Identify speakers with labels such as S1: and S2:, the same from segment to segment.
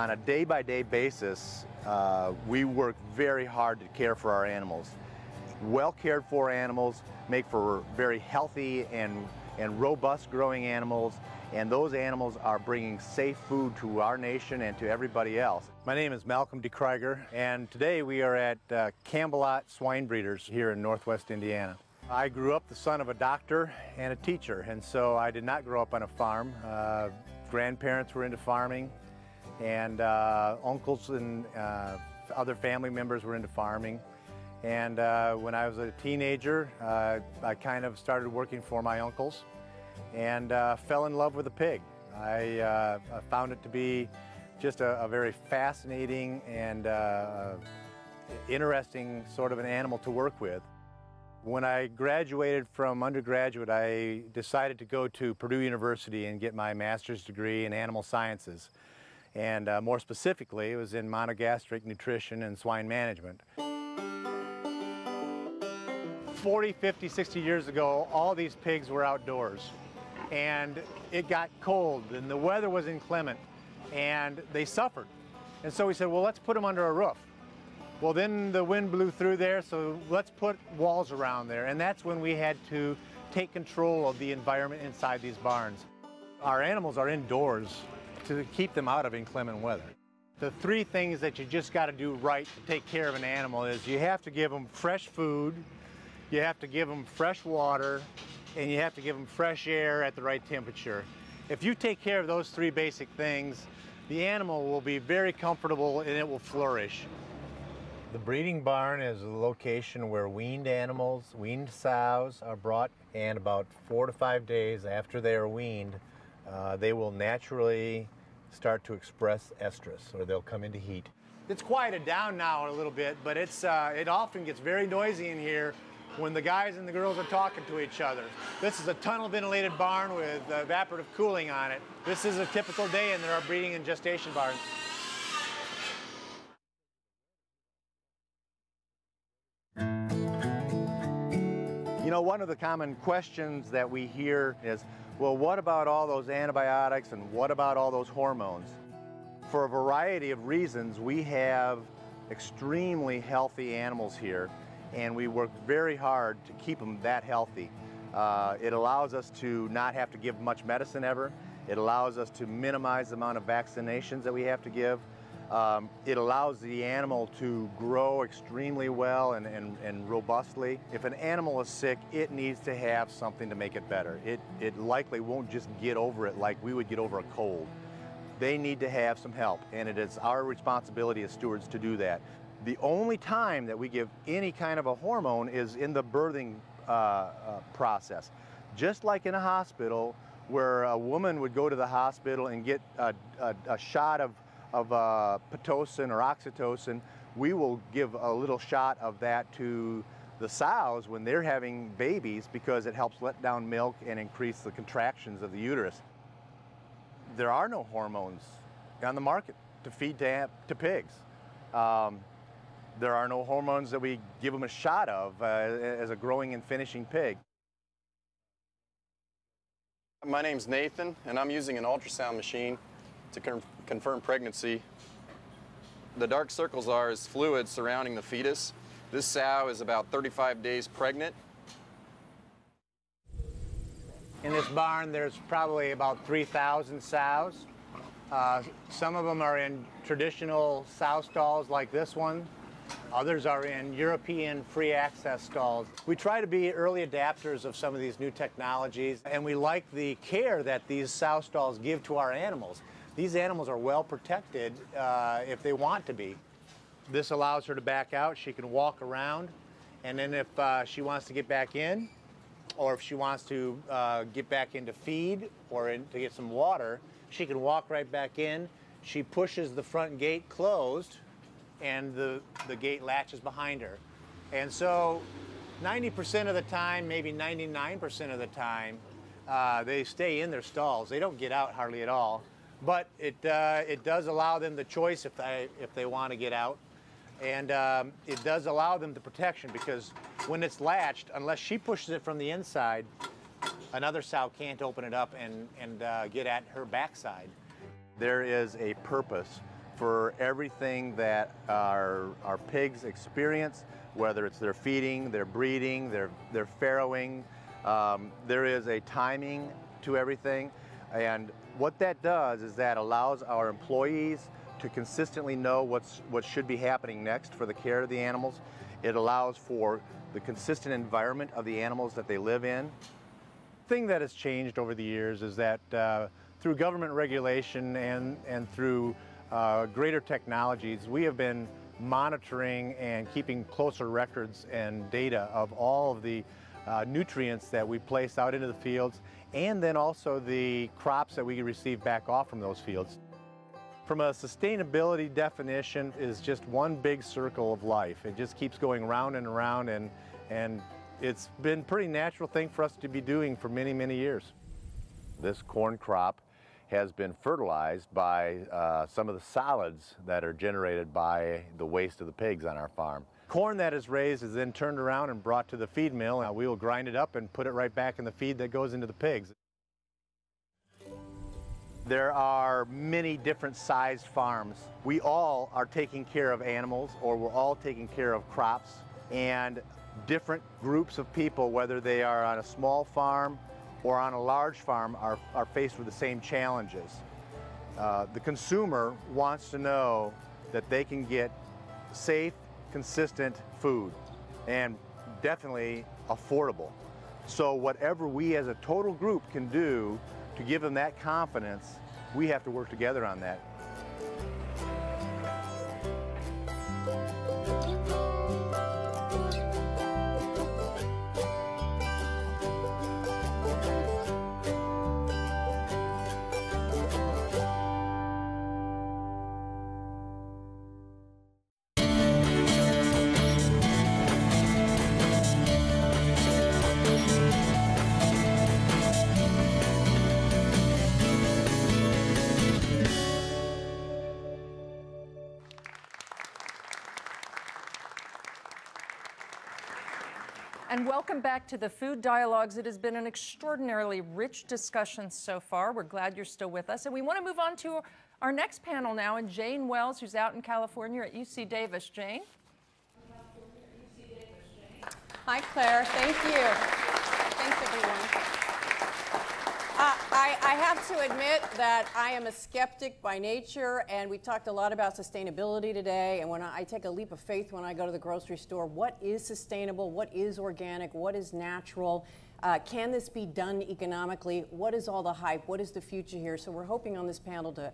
S1: On a day-by-day basis, we work very hard to care for our animals. Well cared for animals make for very healthy and robust growing animals, and those animals are bringing safe food to our nation and to everybody else. My name is D Kruger, and today we are at Campbellot Swine Breeders here in Northwest Indiana. I grew up the son of a doctor and a teacher, and so I did not grow up on a farm. Grandparents were into farming, and uncles and other family members were into farming. And when I was a teenager, I kind of started working for my uncles and fell in love with a pig. I found it to be just a very fascinating and interesting sort of an animal to work with. When I graduated from undergraduate, I decided to go to Purdue University and get my master's degree in animal sciences. And more specifically, it was in monogastric nutrition and swine management. 40, 50, 60 years ago, all these pigs were outdoors. And it got cold, and the weather was inclement, and they suffered. And so we said, well, let's put them under a roof. Well, then the wind blew through there, so let's put walls around there. And that's when we had to take control of the environment inside these barns. Our animals are indoors to keep them out of inclement weather. The three things that you just got to do right to take care of an animal is you have to give them fresh food, you have to give them fresh water, and you have to give them fresh air at the right temperature. If you take care of those three basic things, the animal will be very comfortable and it will flourish. The breeding barn is a location where weaned animals, weaned sows are brought, and about 4 to 5 days after they are weaned, they will naturally start to express estrus, or they'll come into heat. It's quieted down now a little bit, but it often gets very noisy in here when the guys and the girls are talking to each other. This is a tunnel ventilated barn with evaporative cooling on it. This is a typical day in our breeding and gestation barns. You know, one of the common questions that we hear is, well, what about all those antibiotics and what about all those hormones? For a variety of reasons, we have extremely healthy animals here, and we work very hard to keep them that healthy. It allows us to not have to give much medicine ever. It allows us to minimize the amount of vaccinations that we have to give. It allows the animal to grow extremely well and robustly. If an animal is sick, it needs to have something to make it better. It likely won't just get over it like we would get over a cold. They need to have some help, and it is our responsibility as stewards to do that. The only time that we give any kind of a hormone is in the birthing process. Just like in a hospital, where a woman would go to the hospital and get a shot of Pitocin or oxytocin, we will give a little shot of that to the sows when they're having babies because it helps let down milk and increase the contractions of the uterus. There are no hormones on the market to feed to pigs. There are no hormones that we give them a shot of as a growing and finishing pig.
S2: My name's Nathan, and I'm using an ultrasound machine to confirm pregnancy. The dark circles are fluid surrounding the fetus. This sow is about 35 days pregnant.
S1: In this barn, there's probably about 3,000 sows. Some of them are in traditional sow stalls like this one. Others are in European free access stalls. We try to be early adapters of some of these new technologies, and we like the care that these sow stalls give to our animals. These animals are well protected if they want to be. This allows her to back out. She can walk around, and then if she wants to get back in, or if she wants to get back into feed or to get some water, she can walk right back in. She pushes the front gate closed, and the gate latches behind her. And so 90% of the time, maybe 99% of the time, they stay in their stalls. They don't get out hardly at all. But it does allow them the choice if they want to get out. And it does allow them the protection, because when it's latched, unless she pushes it from the inside, another sow can't open it up and get at her backside. There is a purpose for everything that our pigs experience, whether it's their feeding, their breeding, their farrowing. There is a timing to everything, and what that does is that allows our employees to consistently know what should be happening next for the care of the animals. It allows for the consistent environment of the animals that they live in. The thing that has changed over the years is that through government regulation and through greater technologies, we have been monitoring and keeping closer records and data of all of the nutrients that we place out into the fields, and then also the crops that we receive back off from those fields. From a sustainability definition is just one big circle of life. It just keeps going round and around, and it's been a pretty natural thing for us to be doing for many, many years. This corn crop has been fertilized by some of the solids that are generated by the waste of the pigs on our farm. Corn that is raised is then turned around and brought to the feed mill. We will grind it up and put it right back in the feed that goes into the pigs. There are many different sized farms. We all are taking care of animals, or we're all taking care of crops, and different groups of people, whether they are on a small farm or on a large farm, are faced with the same challenges. The consumer wants to know that they can get safe, consistent food, and definitely affordable. So whatever we as a total group can do to give them that confidence, we have to work together on that.
S3: And welcome back to the Food Dialogues. It has been an extraordinarily rich discussion so far. We're glad you're still with us. And we want to move on to our next panel now, and Jane Wells, who's out in California at UC Davis. Jane?
S4: Hi, Claire. Thank you. Thanks, everyone. I have to admit that I am a skeptic by nature, and we talked a lot about sustainability today, and when I take a leap of faith when I go to the grocery store, what is sustainable, what is organic, what is natural, can this be done economically, what is all the hype, what is the future here? So we're hoping on this panel to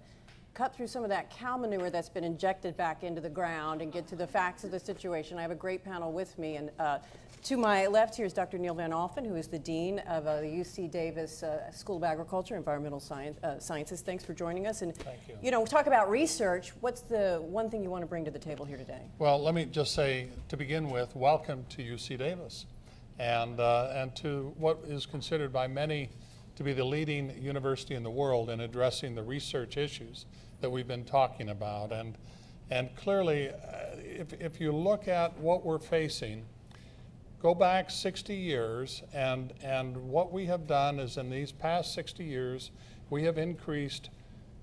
S4: cut through some of that cow manure that's been injected back into the ground and get to the facts of the situation. I have a great panel with me, and to my left here is Dr. Neil Van Alphen, who is the Dean of the UC Davis School of Agriculture and Environmental Sciences. Thanks for joining us. And,
S5: thank you.
S4: You know, talk about research. What's the one thing you want to bring to the table here today?
S5: Well, let me just say, to begin with, welcome to UC Davis, and to what is considered by many to be the leading university in the world in addressing the research issues that we've been talking about. And clearly, if you look at what we're facing, go back 60 years, and what we have done is in these past 60 years, we have increased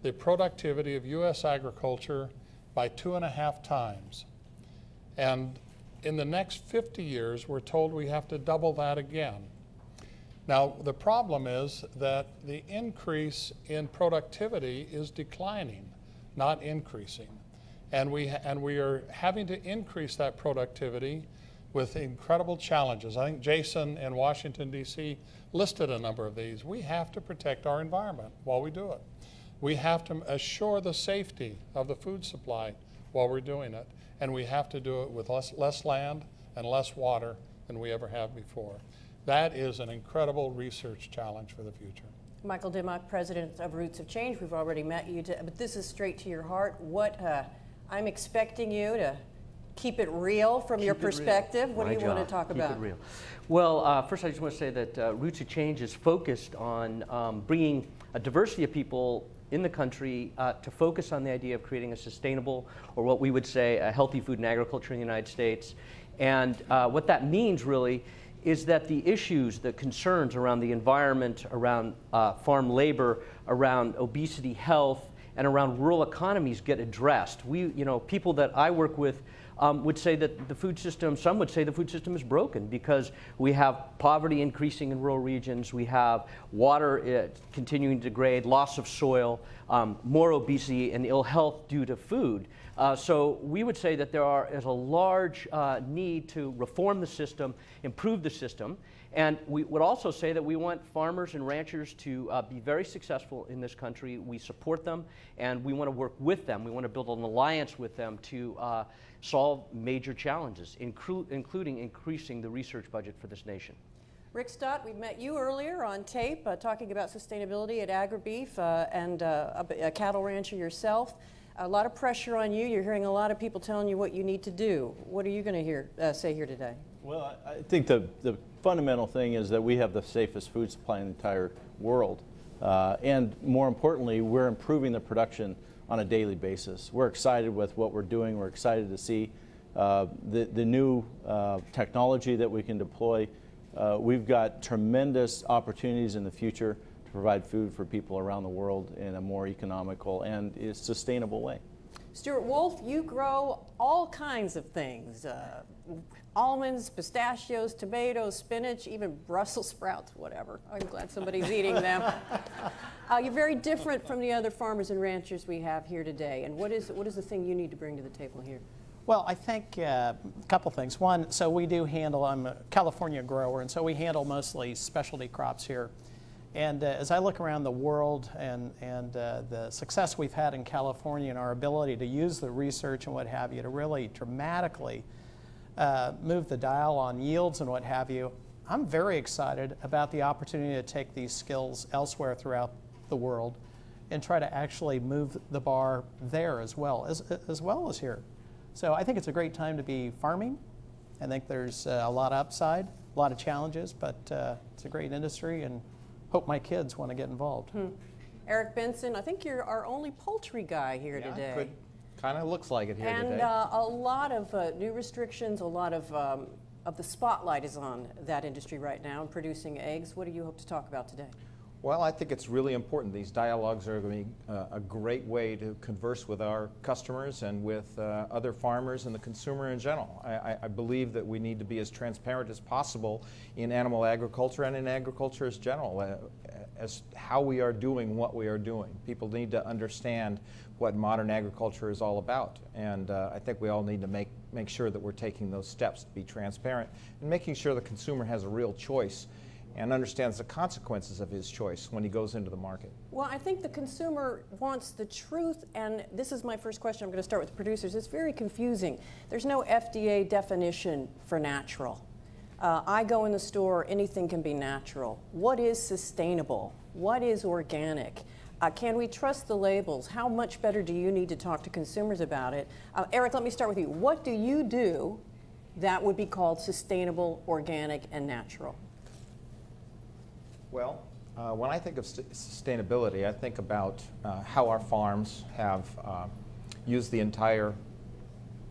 S5: the productivity of U.S. agriculture by 2.5 times. And in the next 50 years, we're told we have to double that again. Now, the problem is that the increase in productivity is declining, not increasing. And we are having to increase that productivity with incredible challenges. I think Jason in Washington, D.C. listed a number of these. We have to protect our environment while we do it. We have to assure the safety of the food supply while we're doing it. And we have to do it with less land and less water than we ever have before. That is an incredible research challenge for the future.
S4: Michael Dimmock, President of Roots of Change. We've already met you, but this is straight to your heart. I'm expecting you to keep it real from your perspective. What do you want to talk about?
S6: Keep it real. Well, first I just want to say that Roots of Change is focused on bringing a diversity of people in the country to focus on the idea of creating a sustainable, or what we would say, a healthy food and agriculture in the United States. And what that means really is that the issues, the concerns around the environment, around farm labor, around obesity, health, and around rural economies get addressed. People that I work with would say that the food system, some would say the food system is broken because we have poverty increasing in rural regions, we have water continuing to degrade, loss of soil, more obesity and ill health due to food. So we would say that there is a large need to reform the system, improve the system, and we would also say that we want farmers and ranchers to be very successful in this country. We support them, and we want to work with them. We want to build an alliance with them to solve major challenges, including increasing the research budget for this nation.
S4: Rick Stott, we met you earlier on tape talking about sustainability at AgriBeef and a cattle rancher yourself. A lot of pressure on you. You're hearing a lot of people telling you what you need to do. What are you going to say here today?
S7: Well, I think the fundamental thing is that we have the safest food supply in the entire world. And more importantly, we're improving the production on a daily basis. We're excited with what we're doing. We're excited to see the new technology that we can deploy. We've got tremendous opportunities in the future to provide food for people around the world in a more economical and sustainable way.
S4: Stuart Wolf, you grow all kinds of things. Almonds, pistachios, tomatoes, spinach, even Brussels sprouts, whatever. I'm glad somebody's eating them. You're very different from the other farmers and ranchers we have here today. And what is the thing you need to bring to the table here?
S8: Well, I think a couple things. One, so we do handle, I'm a California grower, and so we handle mostly specialty crops here. And as I look around the world and the success we've had in California and our ability to use the research and what have you to really dramatically move the dial on yields and what have you, I'm very excited about the opportunity to take these skills elsewhere throughout the world and try to actually move the bar there as well as here. So I think it's a great time to be farming. I think there's a lot of upside, a lot of challenges, but it's a great industry, and hope my kids want to get involved.
S4: Eric Benson, I think you're our only poultry guy here today.
S9: Kind of looks like it here
S4: and
S9: today.
S4: A lot of new restrictions, a lot of the spotlight is on that industry right now and producing eggs. What do you hope to talk about today?
S9: Well, I think it's really important. These dialogues are going to be a great way to converse with our customers and with other farmers and the consumer in general. I believe that we need to be as transparent as possible in animal agriculture and in agriculture as general, as how we are doing what we are doing. People need to understand what modern agriculture is all about, and I think we all need to make sure that we're taking those steps to be transparent and making sure the consumer has a real choice and understands the consequences of his choice when he goes into the market.
S4: Well, I think the consumer wants the truth, and this is my first question. I'm going to start with the producers. It's very confusing. There's no FDA definition for natural. I go in the store, anything can be natural. What is sustainable? What is organic? Can we trust the labels? How much better do you need to talk to consumers about it? Eric, let me start with you. What do you do that would be called sustainable, organic, and natural?
S9: Well, when I think of sustainability, I think about how our farms have used the entire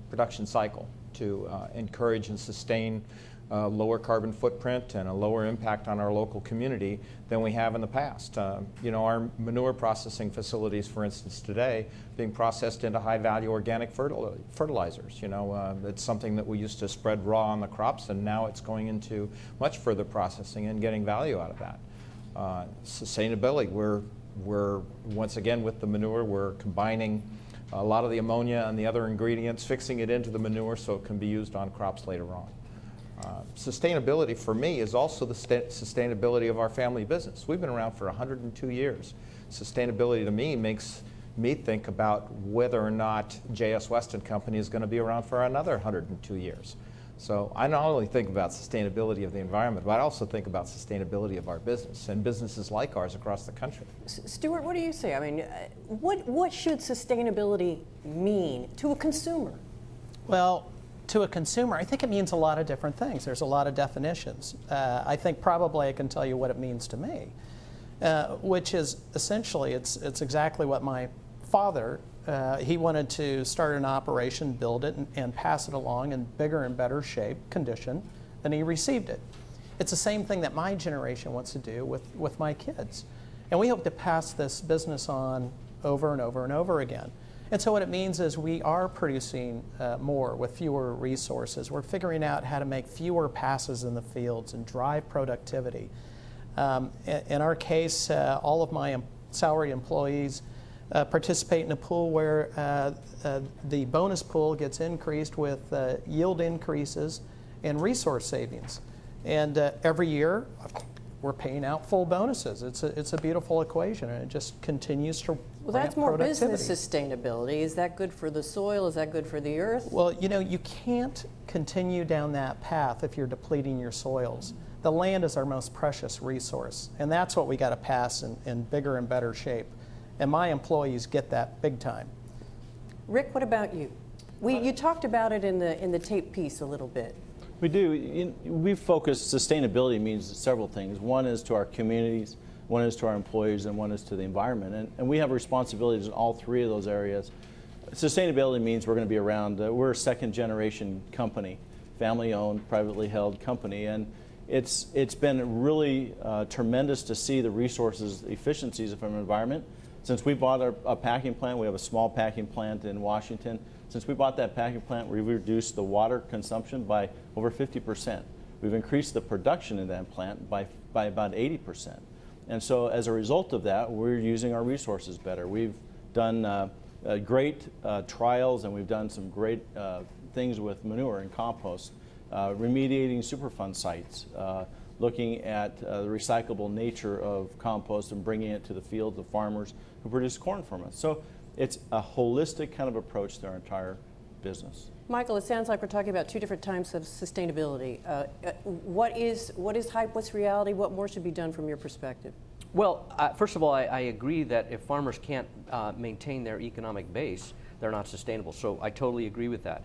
S9: production cycle to encourage and sustain a lower carbon footprint and a lower impact on our local community than we have in the past. You know, our manure processing facilities, for instance, today, being processed into high-value organic fertilizers. You know, it's something that we used to spread raw on the crops, and now it's going into much further processing and getting value out of that. Sustainability, we're once again with the manure, we're combining a lot of the ammonia and the other ingredients, fixing it into the manure so it can be used on crops later on. Sustainability for me is also the sustainability of our family business. We've been around for 102 years. Sustainability to me makes me think about whether or not J.S. West & Company is going to be around for another 102 years. So I not only think about sustainability of the environment, but I also think about sustainability of our business and businesses like ours across the country.
S4: Stuart, what do you say? I mean, what should sustainability mean to a consumer?
S8: Well, to a consumer, I think it means a lot of different things. There's a lot of definitions. I think probably I can tell you what it means to me, which is essentially it's exactly what my father, he wanted to start an operation, build it, and pass it along in bigger and better shape, condition, than he received it. It's the same thing that my generation wants to do with my kids. And we hope to pass this business on over and over and over again. And so what it means is we are producing more with fewer resources. We're figuring out how to make fewer passes in the fields and drive productivity. In our case, all of my salary employees participate in a pool where the bonus pool gets increased with yield increases and resource savings. And every year, we're paying out full bonuses. It's a beautiful equation, and it just continues to
S4: Well, that's more business sustainability. Is that good for the soil? Is that good for the earth?
S8: Well, you know, you can't continue down that path if you're depleting your soils. The land is our most precious resource, and that's what we got to pass in bigger and better shape. And my employees get that big time.
S4: Rick, what about you? You talked about it in the tape piece a little bit.
S7: We do. We've focused, sustainability means several things. One is to our communities, one is to our employees, and one is to the environment. And we have responsibilities in all three of those areas. Sustainability means we're going to be around, we're a second generation company, family owned, privately held company. And it's been really tremendous to see the resources, efficiencies from our environment. Since we bought a packing plant, we have a small packing plant in Washington. Since we bought that packing plant, we've reduced the water consumption by over 50%. We've increased the production in that plant by about 80%. And so as a result of that, we're using our resources better. We've done great trials, and we've done some great things with manure and compost, remediating Superfund sites, looking at the recyclable nature of compost and bringing it to the fields of farmers who produce corn from us. So it's a holistic kind of approach to our entire business.
S4: Michael, it sounds like we're talking about two different types of sustainability. What is hype? What's reality? What more should be done from your perspective?
S6: Well, first of all, I agree that if farmers can't maintain their economic base, they're not sustainable. So I totally agree with that.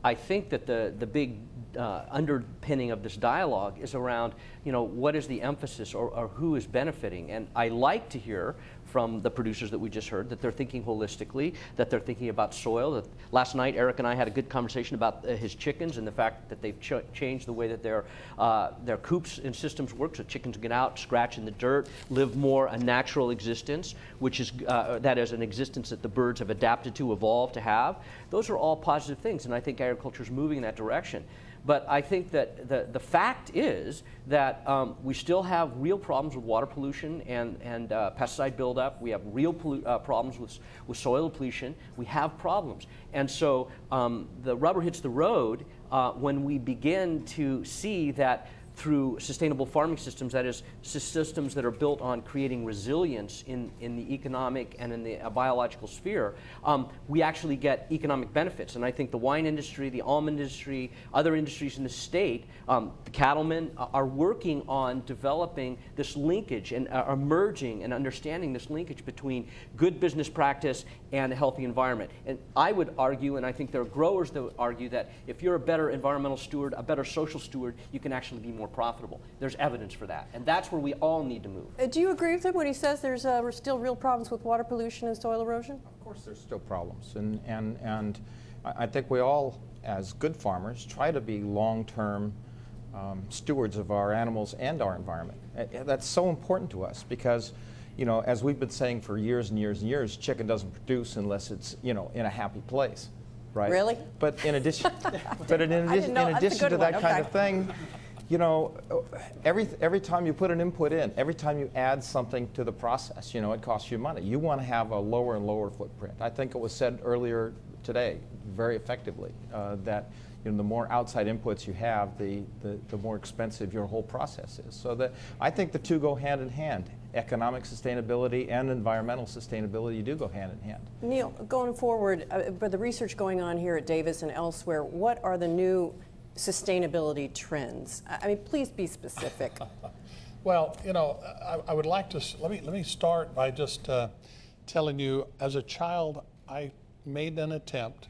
S6: I think that the big underpinning of this dialogue is around, what is the emphasis or who is benefiting? And I like to hear from the producers that we just heard that they're thinking holistically, that they're thinking about soil. Last night, Eric and I had a good conversation about his chickens and the fact that they've changed the way that their coops and systems work, so chickens get out, scratch in the dirt, live more a natural existence, which is that is an existence that the birds have adapted to, evolved to have. Those are all positive things, and I think agriculture is moving in that direction. But I think that the fact is that we still have real problems with water pollution and pesticide buildup. We have real problems with soil depletion. We have problems. And so the rubber hits the road when we begin to see that through sustainable farming systems, that is, systems that are built on creating resilience in the economic and in the biological sphere, we actually get economic benefits. And I think the wine industry, the almond industry, other industries in the state, the cattlemen are working on developing this linkage and are merging and understanding this linkage between good business practice and a healthy environment. And I would argue, and I think there are growers that would argue, that if you're a better environmental steward, a better social steward, you can actually be more profitable. There's evidence for that, and that's where we all need to move.
S4: Do you agree with him when he says there's still real problems with water pollution and soil erosion?
S9: Of course there's still problems, and I think we all, as good farmers, try to be long-term stewards of our animals and our environment. That's so important to us because, as we've been saying for years and years and years, chicken doesn't produce unless it's, in a happy place, right?
S4: Really?
S9: But in addition, in addition to that kind of thing, every time you put an input in, every time you add something to the process, it costs you money. You want to have a lower and lower footprint. I think it was said earlier today very effectively that the more outside inputs you have, the more expensive your whole process is. So I think the two go hand in hand. Economic sustainability and environmental sustainability do go hand in hand.
S4: Neil, going forward, but the research going on here at Davis and elsewhere, what are the new sustainability trends? I mean, please be specific.
S5: Well, I would like to, let me start by just telling you, as a child, I made an attempt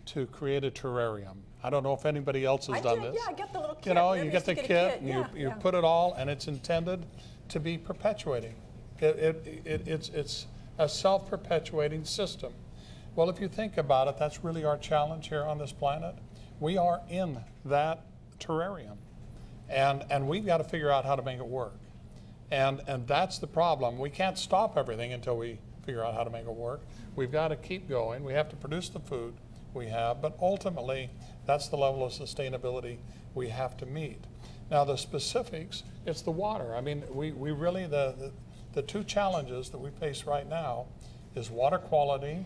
S5: to create a terrarium. I don't know if anybody else has done this.
S4: Yeah, I get the little kit.
S5: You get the kit and you put it all, and it's intended to be perpetuating. It's a self-perpetuating system. Well, if you think about it, that's really our challenge here on this planet. We are in that terrarium, and we've got to figure out how to make it work. And that's the problem. We can't stop everything until we figure out how to make it work. We've got to keep going. We have to produce the food we have, but ultimately, that's the level of sustainability we have to meet. Now, the specifics, it's the water. I mean, we really, the two challenges that we face right now is water quality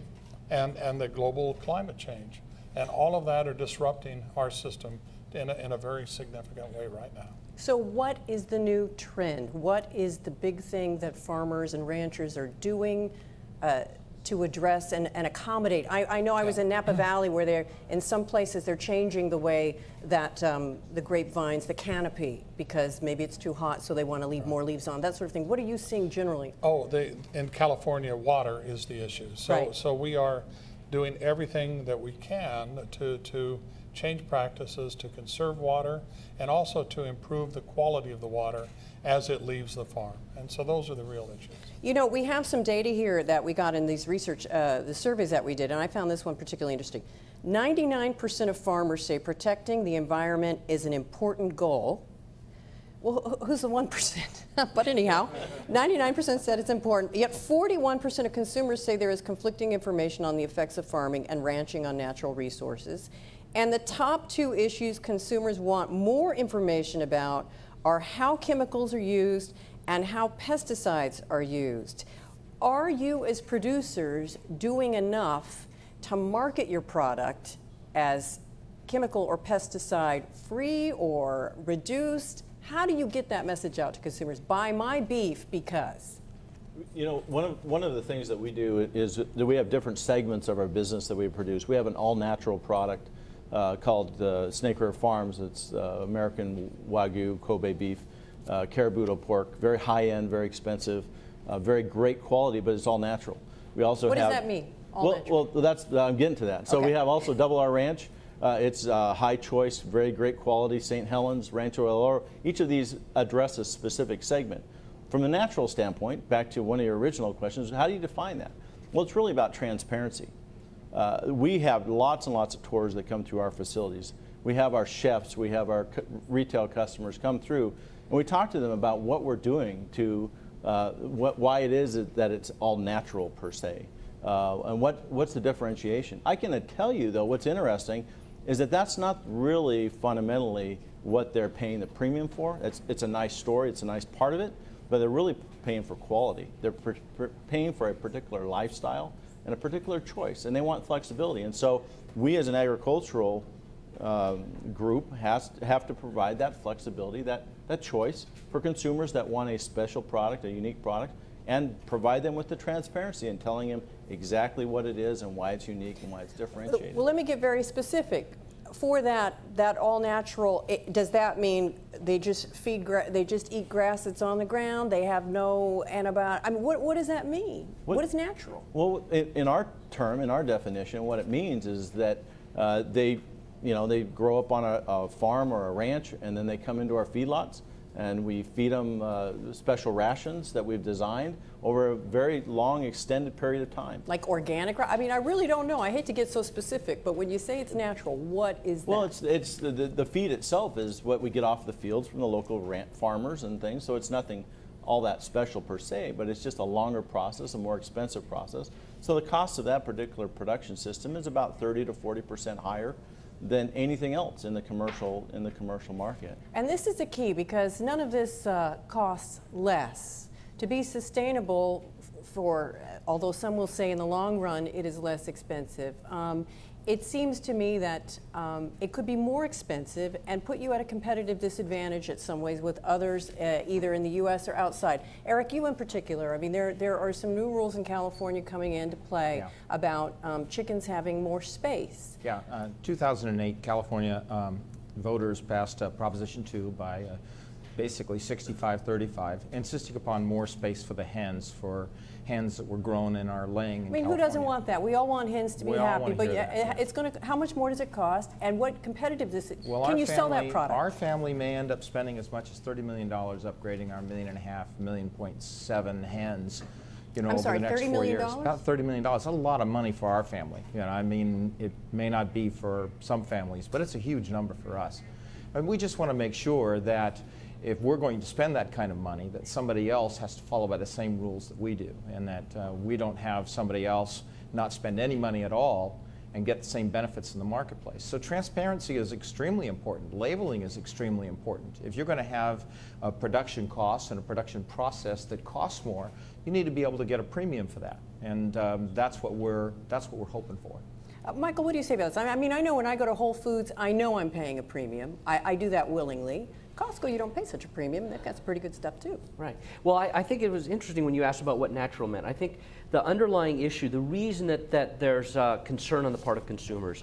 S5: and the global climate change. And all of that are disrupting our system in a very significant way right now.
S4: So what is the new trend? What is the big thing that farmers and ranchers are doing to address and accommodate? I know I was in Napa Valley where they're, in some places they're changing the way that the grapevines, the canopy, because maybe it's too hot so they want to leave more leaves on, that sort of thing. What are you seeing generally?
S5: Oh, in California, water is the issue. So we are doing everything that we can to change practices, to conserve water, and also to improve the quality of the water as it leaves the farm. And so those are the real issues.
S4: You know, we have some data here that we got in these research, the surveys that we did, and I found this one particularly interesting. 99% of farmers say protecting the environment is an important goal. Well, who's the 1%? But anyhow, 99% said it's important, yet 41% of consumers say there is conflicting information on the effects of farming and ranching on natural resources. And the top two issues consumers want more information about are how chemicals are used and how pesticides are used. Are you, as producers, doing enough to market your product as chemical or pesticide free or reduced? How do you get that message out to consumers? Buy my beef because.
S7: You know, one of the things that we do is that we have different segments of our business that we produce. We have an all-natural product called Snake River Farms. It's American Wagyu Kobe beef, Caribou pork, very high-end, very expensive, very great quality, but it's all natural. We also
S4: what does that mean? All natural?
S7: Well, that's I'm getting to that. So we have also Double R Ranch. It's high choice, very great quality. St. Helens, Rancho El Oro. Each of these address a specific segment. From a natural standpoint, back to one of your original questions, how do you define that? Well, it's really about transparency. We have lots and lots of tours that come through our facilities. We have our chefs, we have our retail customers come through, and we talk to them about what we're doing to, why it is that it's all natural per se, and what's the differentiation. I can tell you, though, what's interesting is that that's not really fundamentally what they're paying the premium for. It's a nice story, it's a nice part of it, but they're really paying for quality. They're paying for a particular lifestyle and a particular choice, and they want flexibility. And so we as an agricultural group have to provide that flexibility, that choice for consumers that want a special product, a unique product, and provide them with the transparency and telling them exactly what it is and why it's unique and why it's differentiated.
S4: Well, let me get very specific. For that all natural, does that mean they just eat grass that's on the ground? They have no antibiotics? I mean, what does that mean? What is natural?
S7: Well, in our term, in our definition, what it means is that they grow up on a farm or a ranch, and then they come into our feedlots, and we feed them special rations that we've designed over a very long, extended period of time.
S4: Like organic? I mean, I really don't know. I hate to get so specific, but when you say it's natural, what is that?
S7: Well, it's the feed itself is what we get off the fields from the local farmers and things, so it's nothing all that special per se, but it's just a longer process, a more expensive process. So the cost of that particular production system is about 30 to 40% higher than anything else in the commercial market.
S4: And this is the key, because none of this costs less. To be sustainable, although some will say in the long run it is less expensive, it seems to me that it could be more expensive and put you at a competitive disadvantage in some ways with others, either in the U.S. or outside. Eric, you in particular, I mean, there are some new rules in California coming into play about chickens having more space.
S9: Yeah, 2008, California voters passed Proposition 2 by basically 65-35, insisting upon more space for the hens, that were grown and are laying in California.
S4: Who doesn't want that? We all want hens to be happy, but it's going to. How much more does it cost, and what competitiveness? Can you sell that product?
S9: Our family may end up spending as much as $30 million upgrading our 1.5 million, 1.7 hens.
S4: I'm sorry,
S9: over the next
S4: $30
S9: 4
S4: million?
S9: years. About $30 million. That's a lot of money for our family. I mean, it may not be for some families, but it's a huge number for us. And we just want to make sure that if we're going to spend that kind of money, that somebody else has to follow by the same rules that we do, and that we don't have somebody else not spend any money at all and get the same benefits in the marketplace. So transparency is extremely important. Labeling is extremely important. If you're going to have a production cost and a production process that costs more, you need to be able to get a premium for that, and that's what we're hoping for.
S4: Michael, what do you say about this? I mean, I know when I go to Whole Foods, I know I'm paying a premium. I do that willingly. Costco, you don't pay such a premium. They've got some pretty good stuff too.
S6: Right. Well, I think it was interesting when you asked about what natural meant. I think the underlying issue, the reason that there's concern on the part of consumers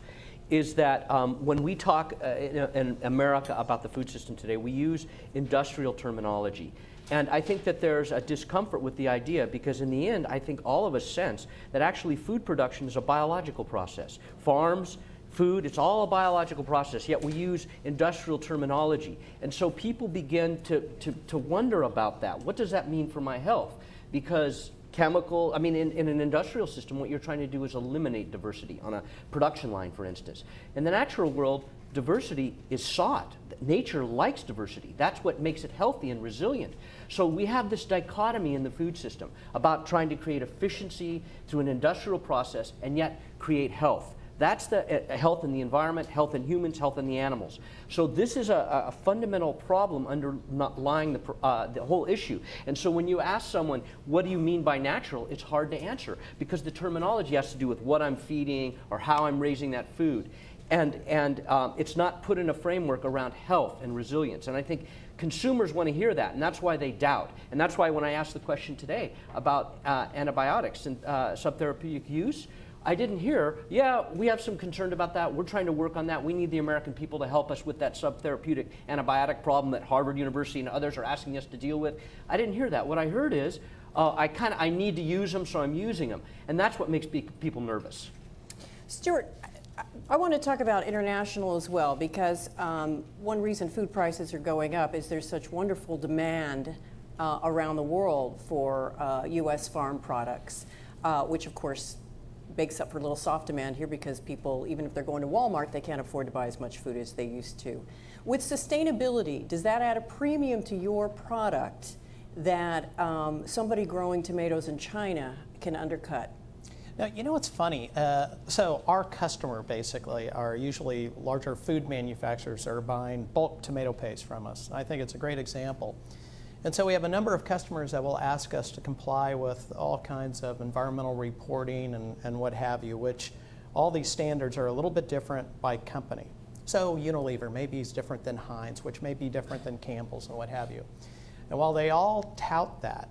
S6: is that when we talk in America about the food system today, we use industrial terminology. And I think that there's a discomfort with the idea because in the end, I think all of us sense that actually food production is a biological process. Farms, food, it's all a biological process, yet we use industrial terminology. And so people begin to wonder about that. What does that mean for my health? Because chemical, I mean, in an industrial system, what you're trying to do is eliminate diversity on a production line, for instance. In the natural world, diversity is sought. Nature likes diversity. That's what makes it healthy and resilient. So we have this dichotomy in the food system about trying to create efficiency through an industrial process and yet create health. That's the health in the environment, health in humans, health in the animals. So this is a fundamental problem underlying the whole issue. And so when you ask someone, what do you mean by natural, it's hard to answer because the terminology has to do with what I'm feeding or how I'm raising that food. And it's not put in a framework around health and resilience. And I think consumers want to hear that, and that's why they doubt. And that's why when I asked the question today about antibiotics and subtherapeutic use, I didn't hear, yeah, we have some concern about that. We're trying to work on that. We need the American people to help us with that subtherapeutic antibiotic problem that Harvard University and others are asking us to deal with. I didn't hear that. What I heard is, I need to use them, so I'm using them. And that's what makes people nervous.
S4: Stuart, I want to talk about international as well because one reason food prices are going up is there's such wonderful demand around the world for U.S. farm products, which of course makes up for a little soft demand here because people, even if they're going to Walmart, they can't afford to buy as much food as they used to. With sustainability, does that add a premium to your product that somebody growing tomatoes in China can undercut?
S8: Now, you know what's funny? So our customer basically are usually larger food manufacturers that are buying bulk tomato paste from us. I think it's a great example. And so we have a number of customers that will ask us to comply with all kinds of environmental reporting and what have you, which all these standards are a little bit different by company. So Unilever maybe is different than Heinz, which may be different than Campbell's and what have you. And while they all tout that,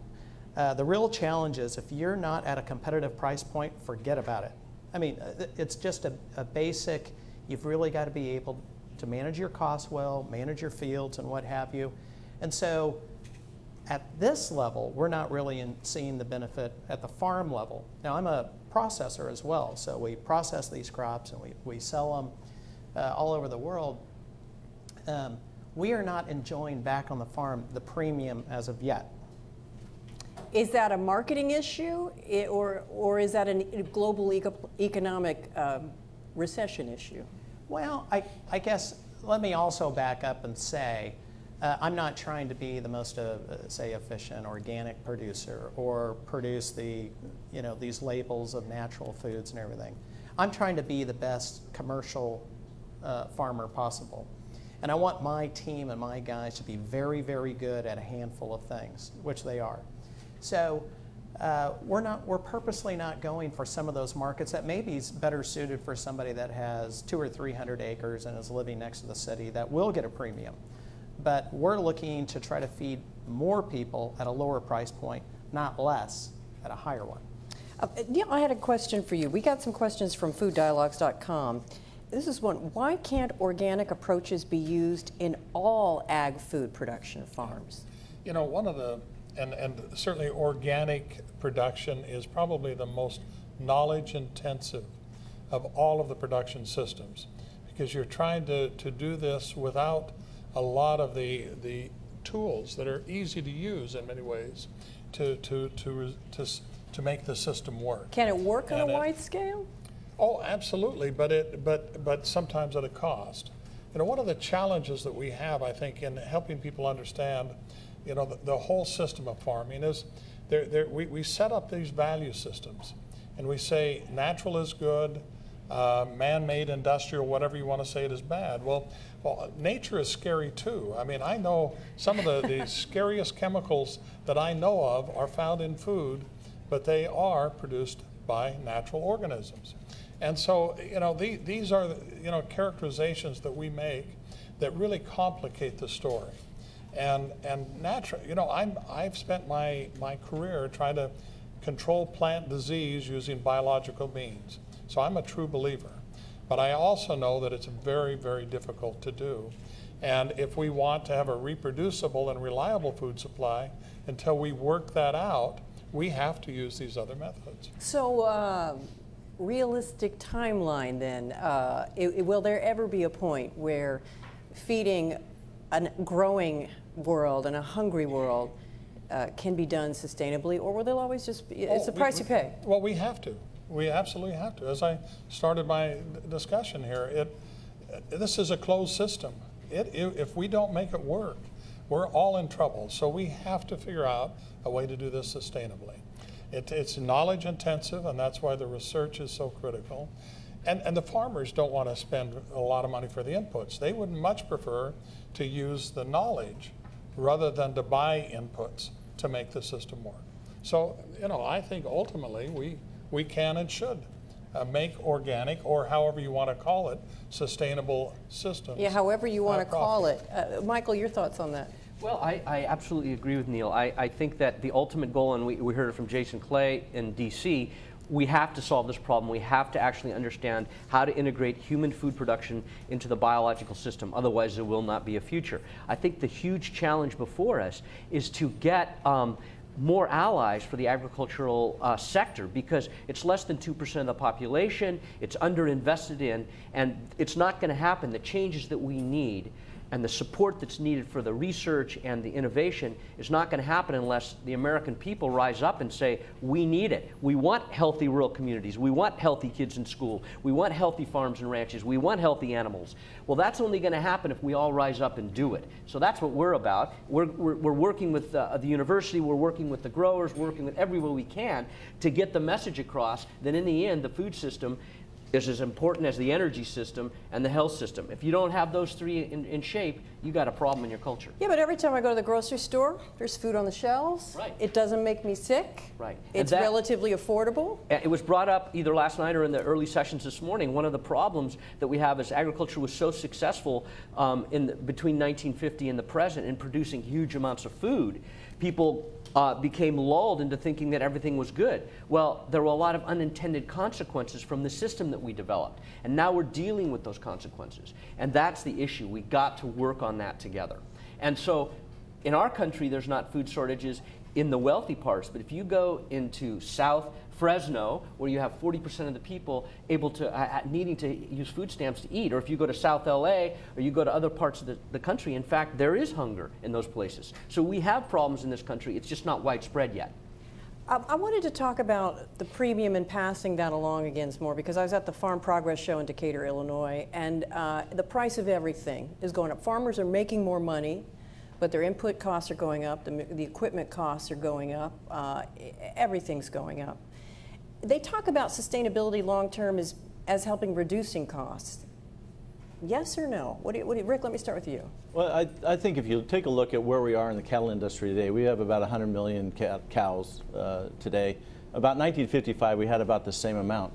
S8: the real challenge is if you're not at a competitive price point, forget about it. I mean, it's just a basic, you've really got to be able to manage your costs well, manage your fields and what have you. And so at this level, we're not really seeing the benefit at the farm level. Now, I'm a processor as well, so we process these crops and we sell them all over the world. We are not enjoying back on the farm the premium as of yet.
S4: Is that a marketing issue or is that a global economic recession issue?
S8: Well, I guess let me also back up and say I'm not trying to be the most, say, efficient organic producer or produce these labels of natural foods and everything. I'm trying to be the best commercial farmer possible. And I want my team and my guys to be very, very good at a handful of things, which they are. So we're purposely not going for some of those markets that may be better suited for somebody that has 200 or 300 acres and is living next to the city that will get a premium. But we're looking to try to feed more people at a lower price point, not less, at a higher one.
S4: Yeah, I had a question for you. We got some questions from fooddialogues.com. This is one. Why can't organic approaches be used in all ag food production farms?
S5: You know, one of the, and certainly organic production is probably the most knowledge intensive of all of the production systems because you're trying to do this without a lot of the tools that are easy to use in many ways to make the system work.
S4: Can it work on a wide scale?
S5: Oh, absolutely, but sometimes at a cost. You know, one of the challenges that we have, I think, in helping people understand, you know, the whole system of farming is we set up these value systems, and we say natural is good, man-made, industrial, whatever you want to say it is bad. Well, nature is scary too. I mean, I know some of the scariest chemicals that I know of are found in food, but they are produced by natural organisms. And so, you know, these are, you know, characterizations that we make that really complicate the story. And natural, you know, I've spent my career trying to control plant disease using biological means. So I'm a true believer. But I also know that it's very, very difficult to do. And if we want to have a reproducible and reliable food supply, until we work that out, we have to use these other methods.
S4: So, realistic timeline then, will there ever be a point where feeding a growing world and a hungry world can be done sustainably, or will there always just be, it's the price you pay?
S5: Well, we have to. We absolutely have to. As I started my discussion here, this is a closed system. If we don't make it work, we're all in trouble. So we have to figure out a way to do this sustainably. It's knowledge intensive, and that's why the research is so critical. And the farmers don't want to spend a lot of money for the inputs. They would much prefer to use the knowledge rather than to buy inputs to make the system work. So, you know, I think ultimately we can and should make organic, or however you want to call it, sustainable systems.
S4: Yeah, however you want to call it. Michael, your thoughts on that?
S6: Well, I absolutely agree with Neil. I think that the ultimate goal, and we heard it from Jason Clay in D.C., we have to solve this problem. We have to actually understand how to integrate human food production into the biological system. Otherwise, there will not be a future. I think the huge challenge before us is to get more allies for the agricultural sector, because it's less than 2% of the population, it's underinvested in, and it's not going to happen. The changes that we need and the support that's needed for the research and the innovation is not going to happen unless the American people rise up and say, we need it. We want healthy rural communities. We want healthy kids in school. We want healthy farms and ranches. We want healthy animals. Well, that's only going to happen if we all rise up and do it. So that's what we're about. We're working with the university. We're working with the growers. We're working with everywhere we can to get the message across that in the end, the food system is as important as the energy system and the health system. If you don't have those three in shape, you got a problem in your culture.
S4: Yeah, but every time I go to the grocery store, there's food on the shelves.
S6: Right.
S4: It doesn't make me sick.
S6: Right.
S4: It's relatively affordable.
S6: It was brought up either last night or in the early sessions this morning. One of the problems that we have is agriculture was so successful between 1950 and the present in producing huge amounts of food. People became lulled into thinking that everything was good. Well, there were a lot of unintended consequences from the system that we developed. And now we're dealing with those consequences. And that's the issue. We got to work on that together. And so in our country, there's not food shortages in the wealthy parts. But if you go into South Fresno, where you have 40% of the people able to needing to use food stamps to eat, or if you go to South LA, or you go to other parts of the country, in fact, there is hunger in those places. So we have problems in this country. It's just not widespread yet.
S4: I wanted to talk about the premium and passing that along again more, because I was at the Farm Progress Show in Decatur, Illinois, and the price of everything is going up. Farmers are making more money, but their input costs are going up, the equipment costs are going up, everything's going up. They talk about sustainability long-term as helping reducing costs. Yes or no? Rick, let me start with you.
S7: Well, I think if you take a look at where we are in the cattle industry today, we have about 100 million cows today. About 1955, we had about the same amount.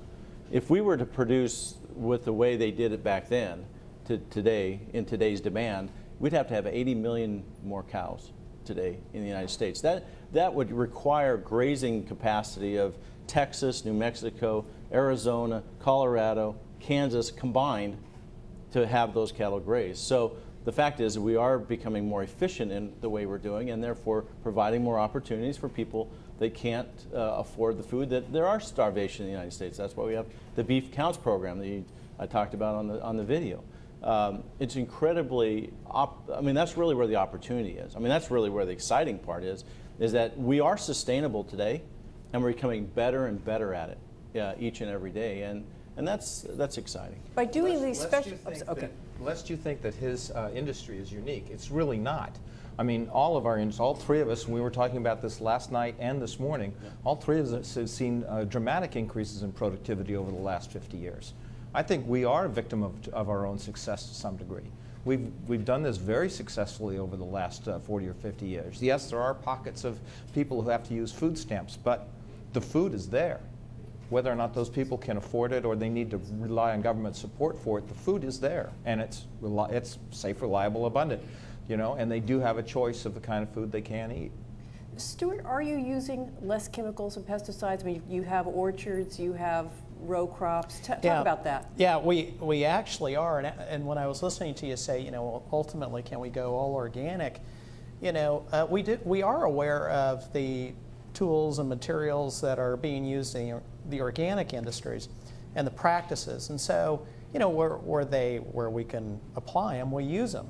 S7: If we were to produce with the way they did it back then to today, in today's demand, we'd have to have 80 million more cows today in the United States. That would require grazing capacity of Texas, New Mexico, Arizona, Colorado, Kansas combined to have those cattle graze. So the fact is we are becoming more efficient in the way we're doing, and therefore providing more opportunities for people that can't afford the food. That there are starvation in the United States. That's why we have the Beef Counts program that I talked about on the video. It's incredibly, I mean, that's really where the opportunity is. I mean, that's really where the exciting part is that we are sustainable today, and we're becoming better and better at it each and every day, and that's exciting.
S4: By doing these special, okay.
S9: lest you think that his industry is unique. It's really not. I mean, all three of us, and we were talking about this last night and this morning, all three of us have seen dramatic increases in productivity over the last 50 years. I think we are a victim of our own success to some degree. We've done this very successfully over the last 40 or 50 years. Yes, there are pockets of people who have to use food stamps, but the food is there. Whether or not those people can afford it or they need to rely on government support for it, the food is there, and it's safe, reliable, abundant. You know, and they do have a choice of the kind of food they can eat.
S4: Stuart, are you using less chemicals and pesticides? I mean, you have orchards, you have row crops. Talk about that.
S8: Yeah, we actually are. And when I was listening to you say, you know, ultimately, can we go all organic? You know, we are aware of the tools and materials that are being used in the organic industries and the practices. And so, you know, where we can apply them, we use them.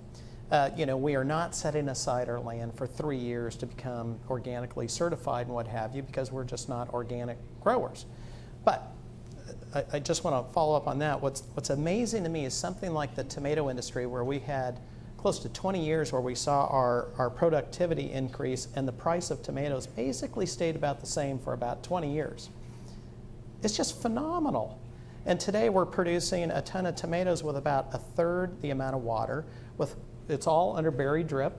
S8: You know, we are not setting aside our land for 3 years to become organically certified and what have you, because we're just not organic growers. But I just want to follow up on that. What's amazing to me is something like the tomato industry, where we had close to 20 years where we saw our productivity increase and the price of tomatoes basically stayed about the same for about 20 years. It's just phenomenal. And today we're producing a ton of tomatoes with about 1/3 the amount of water. It's all under berry drip.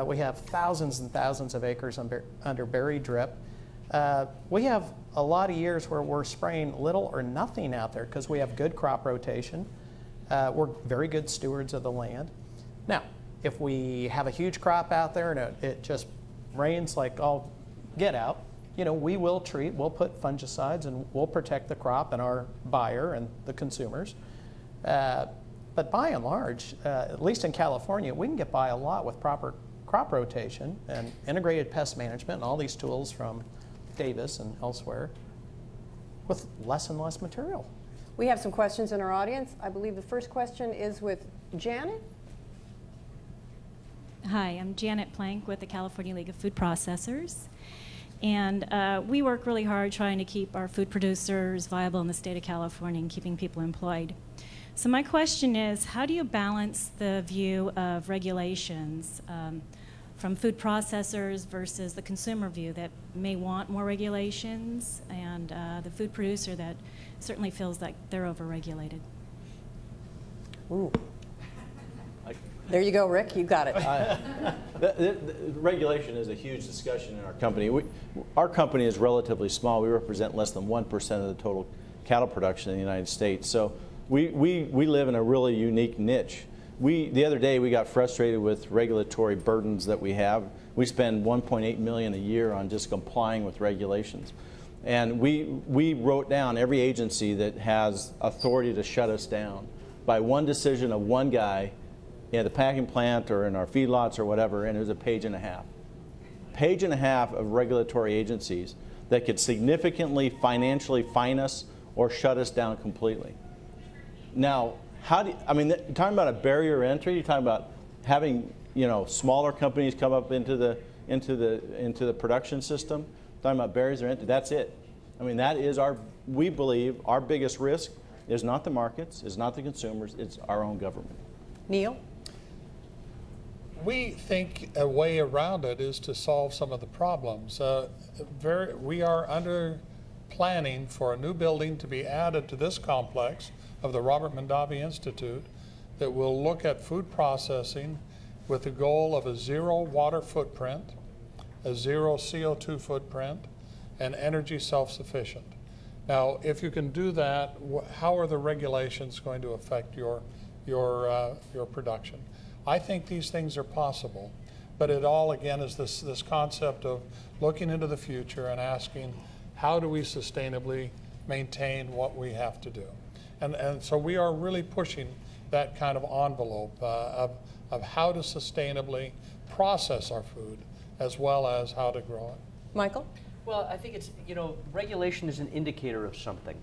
S8: We have thousands and thousands of acres under berry drip. We have a lot of years where we're spraying little or nothing out there because we have good crop rotation. We're very good stewards of the land. Now, if we have a huge crop out there and it just rains like all get out, you know, we'll put fungicides and we'll protect the crop and our buyer and the consumers. But by and large, at least in California, we can get by a lot with proper crop rotation and integrated pest management and all these tools from Davis and elsewhere with less and less material.
S4: We have some questions in our audience. I believe the first question is with Janet.
S10: Hi, I'm Janet Plank with the California League of Food Processors. And we work really hard trying to keep our food producers viable in the state of California and keeping people employed. So my question is, how do you balance the view of regulations from food processors versus the consumer view that may want more regulations and the food producer that certainly feels like they're over-regulated?
S4: Ooh. There you go, Rick. You got it.
S7: The regulation is a huge discussion in our company. Our company is relatively small. We represent less than 1% of the total cattle production in the United States. So we live in a really unique niche. The other day we got frustrated with regulatory burdens that we have. We spend $1.8 million a year on just complying with regulations. And we wrote down every agency that has authority to shut us down by one decision of one guy at the packing plant or in our feedlots or whatever, and it was a page and a half. Page and a half of regulatory agencies that could significantly financially fine us or shut us down completely. Now, you're talking about a barrier entry, you're talking about having, you know, smaller companies come up into the production system, talking about barriers to entry, that's it. I mean, that is we believe our biggest risk is not the markets, is not the consumers, it's our own government.
S4: Neil?
S5: We think a way around it is to solve some of the problems. We are under planning for a new building to be added to this complex of the Robert Mondavi Institute that will look at food processing with the goal of a zero water footprint, a zero CO2 footprint, and energy self-sufficient. Now, if you can do that, how are the regulations going to affect your production? I think these things are possible, but it all, again, is this concept of looking into the future and asking, how do we sustainably maintain what we have to do? And so we are really pushing that kind of envelope of how to sustainably process our food as well as how to grow it.
S4: Michael?
S6: Well, I think it's, you know, regulation is an indicator of something.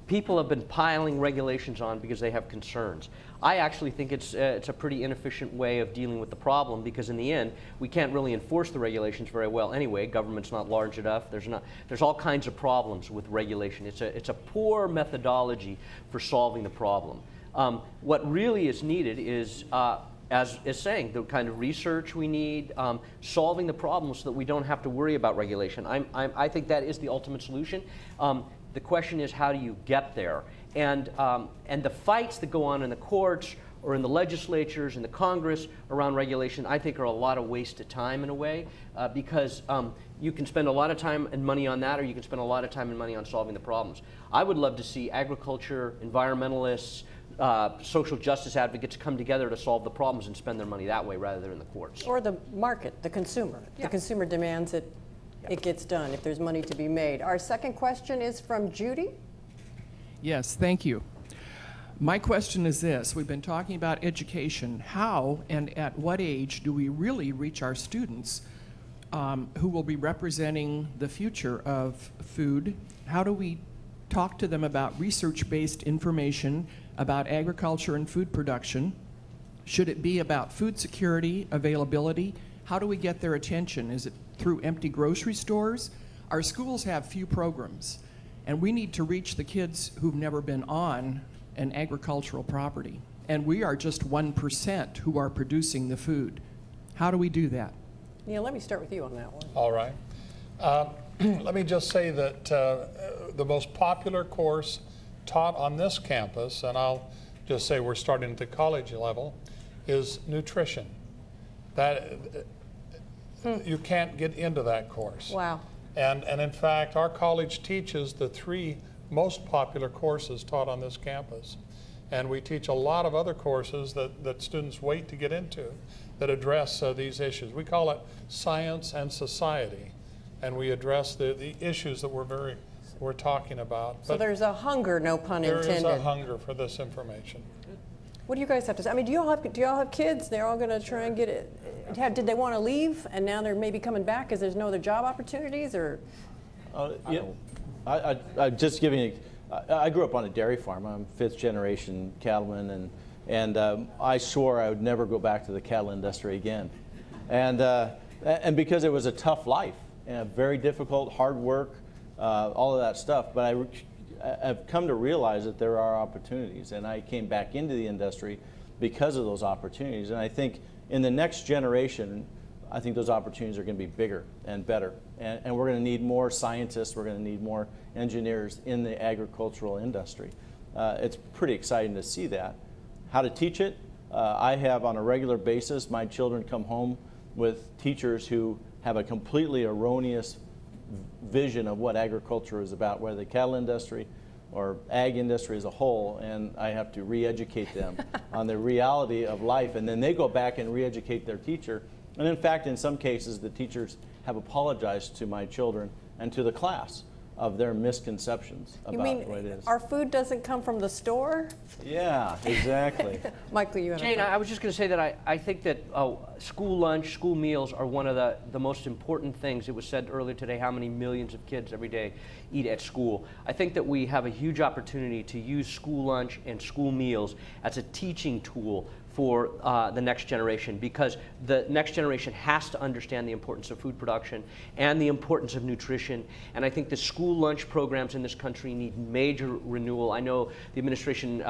S6: People have been piling regulations on because they have concerns. I actually think it's a pretty inefficient way of dealing with the problem, because in the end, we can't really enforce the regulations very well anyway. Government's not large enough. There's all kinds of problems with regulation. It's a poor methodology for solving the problem. What really is needed is, as is saying, the kind of research we need, solving the problems so that we don't have to worry about regulation. I think that is the ultimate solution. The question is, how do you get there? And the fights that go on in the courts or in the legislatures, in the Congress around regulation, I think are a lot of wasted time in a way, because you can spend a lot of time and money on that, or you can spend a lot of time and money on solving the problems. I would love to see agriculture, environmentalists, social justice advocates come together to solve the problems and spend their money that way rather than in the courts.
S4: Or the market, the consumer. Yeah. The consumer demands it, it gets done if there's money to be made. Our second question is from Judy.
S11: Yes, thank you. My question is this. We've been talking about education. How and at what age do we really reach our students who will be representing the future of food? How do we talk to them about research-based information about agriculture and food production? Should it be about food security, availability? How do we get their attention? Is it through empty grocery stores? Our schools have few programs, and we need to reach the kids who've never been on an agricultural property. And we are just 1% who are producing the food. How do we do that?
S4: Neil, let me start with you on that one.
S5: All right. Let me just say that the most popular course taught on this campus, and I'll just say we're starting at the college level, is nutrition. That you can't get into that course.
S4: Wow.
S5: And in fact, our college teaches the 3 most popular courses taught on this campus. And we teach a lot of other courses that students wait to get into that address these issues. We call it science and society. And we address the issues that we're talking about.
S4: So there's a hunger, no pun intended.
S5: There is a hunger for this information.
S4: What do you guys have to say? I mean, do y'all have kids? They're all going to try and get it. Did they want to leave, and now they're maybe coming back because there's no other job opportunities, or?
S7: Yeah, I'm just giving you. I grew up on a dairy farm. I'm 5th generation cattleman, and I swore I would never go back to the cattle industry again, and because it was a tough life and very difficult, hard work, all of that stuff. But I've come to realize that there are opportunities, and I came back into the industry because of those opportunities. And I think in the next generation, I think those opportunities are going to be bigger and better. And we're going to need more scientists, we're going to need more engineers in the agricultural industry. It's pretty exciting to see that. How to teach it? I have on a regular basis, my children come home with teachers who have a completely erroneous vision of what agriculture is about, whether the cattle industry or ag industry as a whole, and I have to re-educate them on the reality of life, and then they go back and re-educate their teacher. And in fact, in some cases, the teachers have apologized to my children and to the class of their misconceptions about what it is.
S4: Our food doesn't come from the store?
S7: Yeah, exactly.
S4: Michael, you have
S6: Jane, I was just going to say that I think that school lunch, school meals are one of the most important things. It was said earlier today how many millions of kids every day eat at school. I think that we have a huge opportunity to use school lunch and school meals as a teaching tool for the next generation, because the next generation has to understand the importance of food production and the importance of nutrition. And I think the school lunch programs in this country need major renewal. I know the administration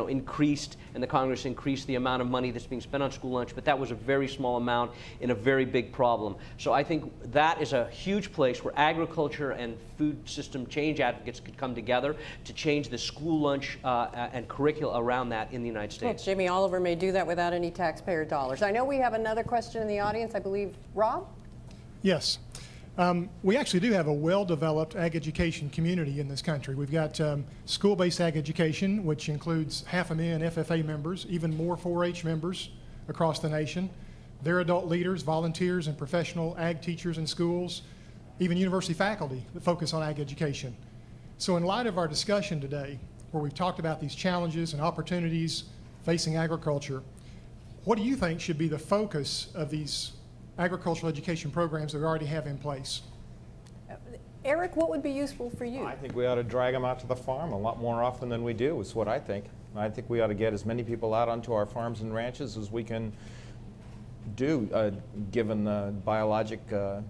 S6: increased, and the Congress increased the amount of money that's being spent on school lunch, but that was a very small amount in a very big problem. So I think that is a huge place where agriculture and food system change advocates could come together to change the school lunch and curricula around that in the United States.
S4: Well, Jamie Oliver may do that without any taxpayer dollars. I know we have another question in the audience. I believe, Rob?
S12: Yes. We actually do have a well-developed ag education community in this country. We've got school-based ag education, which includes 500,000 FFA members, even more 4-H members across the nation. They're adult leaders, volunteers, and professional ag teachers in schools, even university faculty that focus on ag education. So in light of our discussion today, where we've talked about these challenges and opportunities facing agriculture, what do you think should be the focus of these agricultural education programs that we already have in place?
S4: Eric, what would be useful for you?
S9: I think we ought to drag them out to the farm a lot more often than we do, is what I think. I think we ought to get as many people out onto our farms and ranches as we can do, given the biological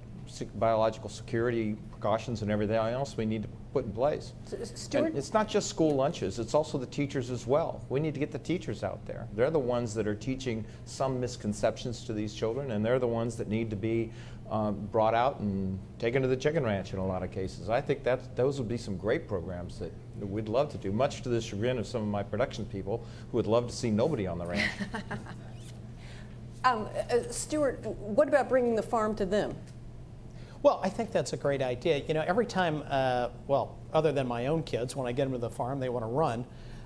S9: security precautions and everything else we need to put in place.
S4: Stuart?
S9: And it's not just school lunches, it's also the teachers as well. We need to get the teachers out there. They're the ones that are teaching some misconceptions to these children, and they're the ones that need to be brought out and taken to the chicken ranch in a lot of cases. I think those would be some great programs that we'd love to do, much to the chagrin of some of my production people who would love to see nobody on the ranch.
S4: Stuart, what about bringing the farm to them?
S8: Well, I think that's a great idea. You know, every time, well, other than my own kids, when I get them to the farm, they want to run.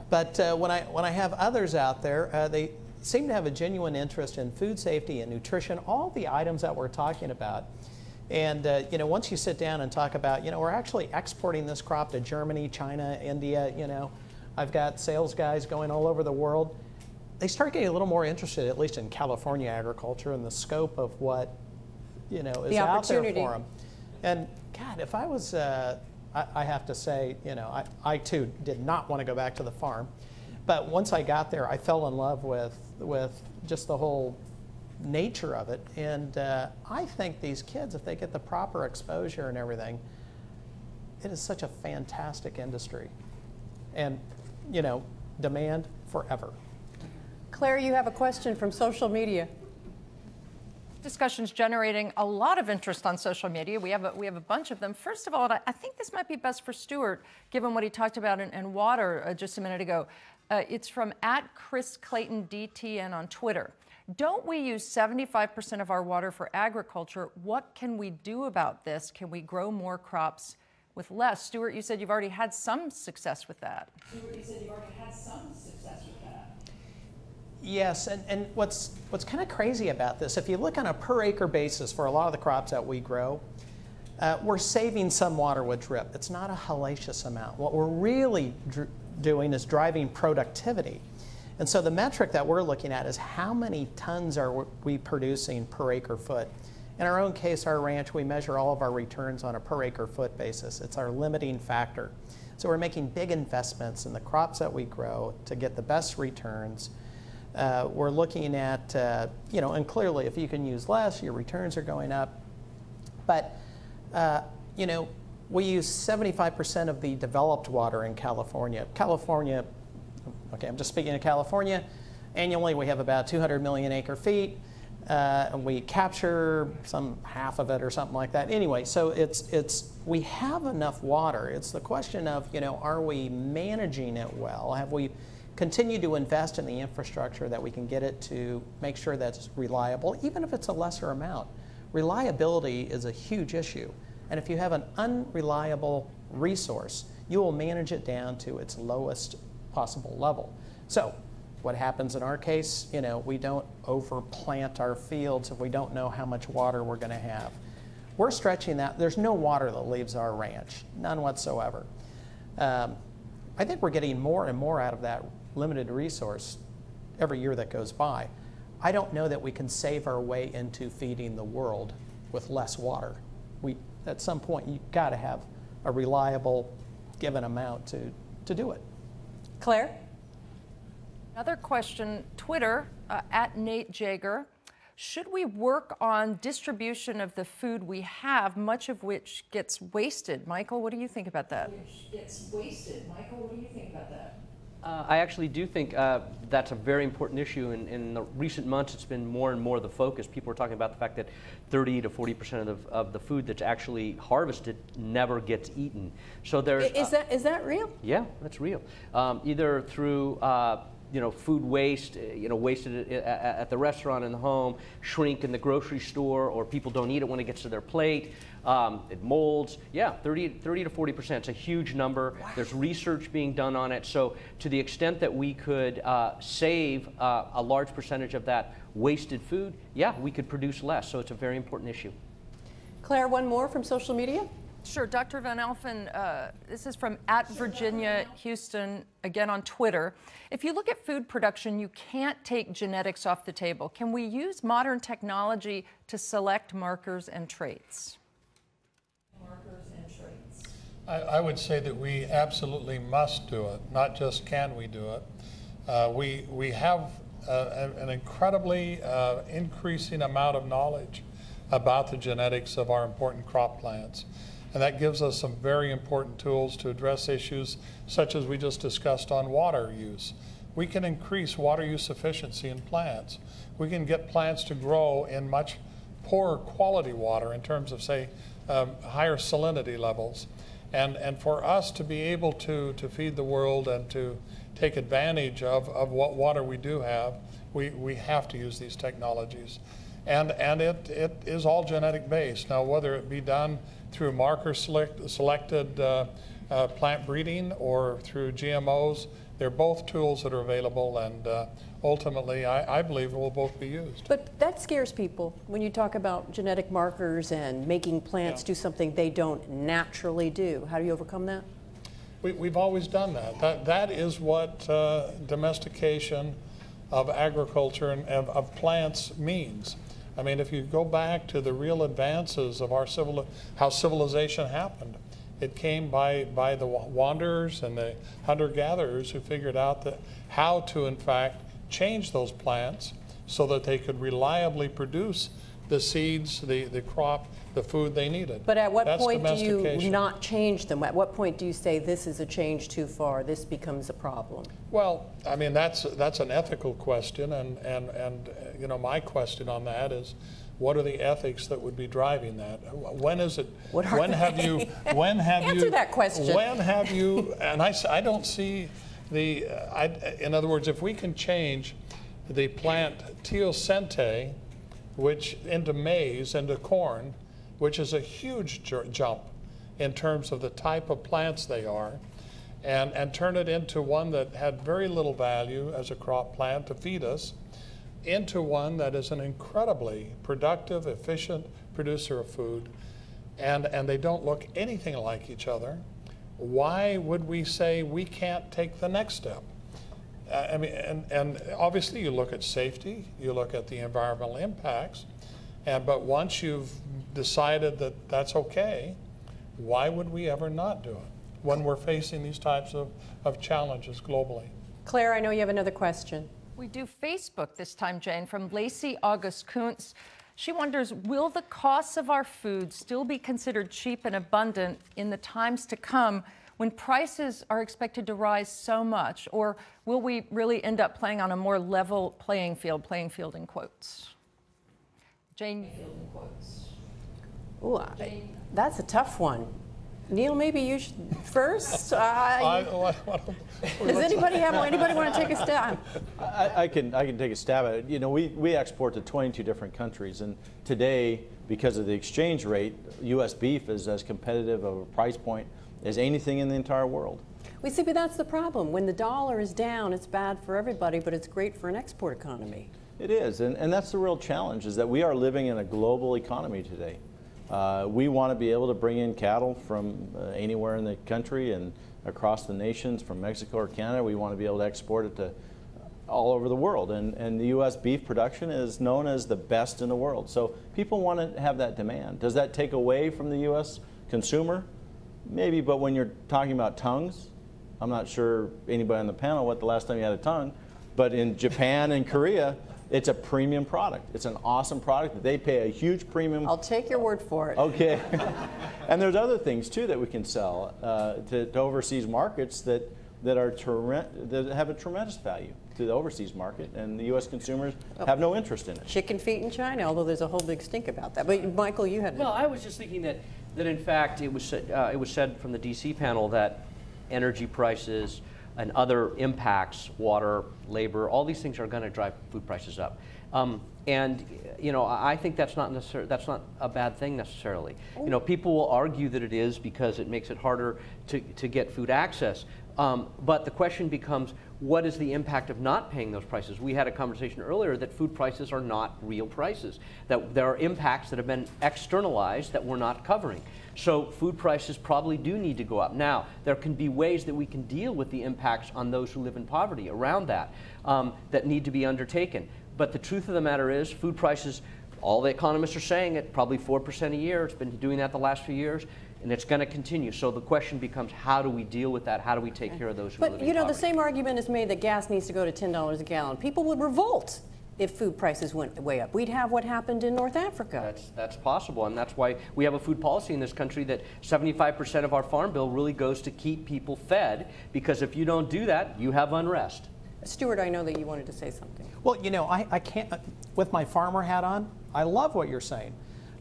S8: But when I have others out there, they seem to have a genuine interest in food safety and nutrition, all the items that we're talking about. And, you know, once you sit down and talk about, you know, we're actually exporting this crop to Germany, China, India, you know, I've got sales guys going all over the world. They start getting a little more interested, at least in California agriculture, and the scope of what, you know, is out there for them. And God, if I was, I have to say, you know, I too did not want to go back to the farm. But once I got there, I fell in love with just the whole nature of it. And I think these kids, if they get the proper exposure and everything, it is such a fantastic industry. And, you know, demand forever.
S4: Claire, you have a question from social media.
S3: Discussions generating a lot of interest on social media. We have a bunch of them. First of all, I think this might be best for Stuart, given what he talked about in water just a minute ago. It's from @ChrisClaytonDTN on Twitter. Don't we use 75% of our water for agriculture? What can we do about this? Can we grow more crops with less? Stuart, you said you've already had some success with that.
S8: Yes, and what's kind of crazy about this, if you look on a per acre basis for a lot of the crops that we grow, we're saving some water with drip. It's not a hellacious amount. What we're really doing is driving productivity. And so the metric that we're looking at is how many tons are we producing per acre foot. In our own case, our ranch, we measure all of our returns on a per acre foot basis. It's our limiting factor. So we're making big investments in the crops that we grow to get the best returns. We're looking at, you know, and clearly if you can use less, your returns are going up. But, you know, we use 75% of the developed water in California. California, okay, I'm just speaking of California. Annually, we have about 200 million acre feet. And we capture some half of it or something like that. Anyway, so we have enough water. It's the question of, you know, are we managing it well? Have we continued to invest in the infrastructure that we can get it to make sure that's reliable, even if it's a lesser amount? Reliability is a huge issue. And if you have an unreliable resource, you will manage it down to its lowest possible level. So what happens in our case, you know, we don't overplant our fields if we don't know how much water we're going to have. We're stretching that. There's no water that leaves our ranch, none whatsoever. I think we're getting more and more out of that limited resource every year that goes by. I don't know that we can save our way into feeding the world with less water. At some point, you've got to have a reliable given amount to do it.
S4: Claire?
S3: Another question, Twitter, @NateJager. Should we work on distribution of the food we have, much of which gets wasted? Michael, what do you think about that?
S6: I actually do think that's a very important issue. In the recent months, it's been more and more the focus. People are talking about the fact that 30 to 40% of the food that's actually harvested never gets eaten. So there's
S4: is that real?
S6: Yeah, that's real. Either through you know, food waste, you know, wasted at the restaurant, in the home, shrink in the grocery store, or people don't eat it when it gets to their plate. It molds. Yeah, 30 to 40%. It's a huge number. Wow. There's research being done on it. So to the extent that we could save a large percentage of that wasted food, yeah, we could produce less. So it's a very important issue.
S4: Claire, one more from social media.
S3: Sure, Dr. Van Alphen, this is from @Virginia Houston, again on Twitter. If you look at food production, you can't take genetics off the table. Can we use modern technology to select markers and traits?
S5: I would say that we absolutely must do it, not just can we do it. We have an incredibly increasing amount of knowledge about the genetics of our important crop plants. And that gives us some very important tools to address issues such as we just discussed on water use. We can increase water use efficiency in plants. We can get plants to grow in much poorer quality water in terms of, say, higher salinity levels. And for us to be able to feed the world and to take advantage of what water we do have, we have to use these technologies. And it is all genetic based. Now, whether it be done through marker selected plant breeding or through GMOs, they're both tools that are available, and ultimately I believe will both be used.
S4: But that scares people when you talk about genetic markers and making plants do something they don't naturally do. How do you overcome that?
S5: We've always done that. That is what domestication of agriculture and of plants means. I mean, if you go back to the real advances of our how civilization happened, it came by the wanderers and the hunter-gatherers who figured out that how to, in fact, change those plants so that they could reliably produce the seeds, the crop, the food they needed.
S4: But at what point do you not change them? At what point do you say this is a change too far, this becomes a problem?
S5: Well, I mean, that's an ethical question, and you know, my question on that is, what are the ethics that would be driving that? When is it? When have you?
S4: Answer that question.
S5: When have you? And I don't see the. In other words, if we can change the plant teosinte, which into maize, into corn, which is a huge jump in terms of the type of plants they are, and turn it into one that had very little value as a crop plant to feed us, into one that is an incredibly productive, efficient producer of food, and they don't look anything like each other, why would we say we can't take the next step? I mean, and obviously you look at safety, you look at the environmental impacts, but once you've decided that that's okay, why would we ever not do it when we're facing these types of challenges globally?
S4: Claire, I know you have another question.
S3: We do Facebook this time, Jane, from Lacey August Kuntz. She wonders, will the costs of our food still be considered cheap and abundant in the times to come when prices are expected to rise so much? Or will we really end up playing on a more level playing field in quotes? Jane, field in quotes.
S4: Ooh, that's a tough one. Neil, maybe you should first. Does anybody want to take a stab?
S7: I can take a stab at it. You know, we export to 22 different countries, and today, because of the exchange rate, U.S. beef is as competitive of a price point as anything in the entire world.
S4: We see, but that's the problem. When the dollar is down, it's bad for everybody, but it's great for an export economy.
S7: It is, and that's the real challenge, is that we are living in a global economy today. We want to be able to bring in cattle from anywhere in the country and across the nations, from Mexico or Canada. We want to be able to export it to all over the world. And the U.S. beef production is known as the best in the world. So people want to have that demand. Does that take away from the U.S. consumer? Maybe, but when you're talking about tongues, I'm not sure anybody on the panel what the last time you had a tongue, but in Japan and Korea, it's a premium product. It's an awesome product that they pay a huge premium.
S4: I'll take your word for it.
S7: Okay. And there's other things too that we can sell to overseas markets that have a tremendous value to the overseas market, and the U.S. consumers have no interest in it.
S4: Chicken feet in China, although there's a whole big stink about that. But Michael, you had.
S6: Well, I was just thinking that in fact it was said from the D.C. panel that energy prices and other impacts, water, labor, all these things are going to drive food prices up. And you know, I think that's not a bad thing necessarily. You know, people will argue that it is because it makes it harder to get food access. But the question becomes, what is the impact of not paying those prices? We had a conversation earlier that food prices are not real prices, that there are impacts that have been externalized that we're not covering. So food prices probably do need to go up. Now, there can be ways that we can deal with the impacts on those who live in poverty around that, that need to be undertaken. But the truth of the matter is, food prices, all the economists are saying it, probably 4% a year. It's been doing that the last few years, and it's going to continue. So the question becomes, how do we deal with that? How do we take care of those who live in poverty?
S4: But you know, the same argument is made that gas needs to go to $10 a gallon. People would revolt if food prices went way up. We'd have what happened in North Africa.
S6: That's possible, and that's why we have a food policy in this country that 75% of our farm bill really goes to keep people fed, because if you don't do that, you have unrest.
S4: Stuart, I know that you wanted to say something.
S8: Well, you know, I can't, with my farmer hat on, I love what you're saying.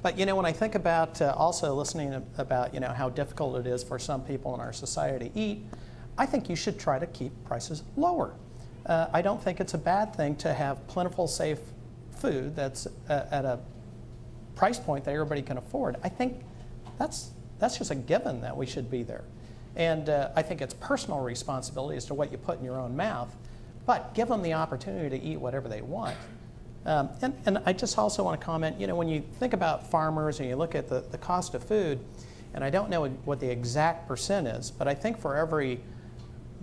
S8: But, you know, when I think about also listening about, you know, how difficult it is for some people in our society to eat, I think you should try to keep prices lower. I don't think it's a bad thing to have plentiful, safe food that's at a price point that everybody can afford. I think that's just a given that we should be there. And I think it's personal responsibility as to what you put in your own mouth, but give them the opportunity to eat whatever they want. And I just also want to comment, you know, when you think about farmers and you look at the cost of food, and I don't know what the exact percent is, but I think for every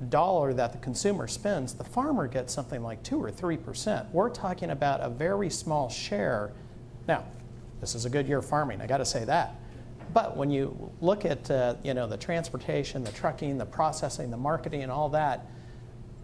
S8: dollar that the consumer spends, the farmer gets something like 2 or 3%. We're talking about a very small share. Now, this is a good year of farming, I got to say that. But when you look at you know, the transportation, the trucking, the processing, the marketing, and all that,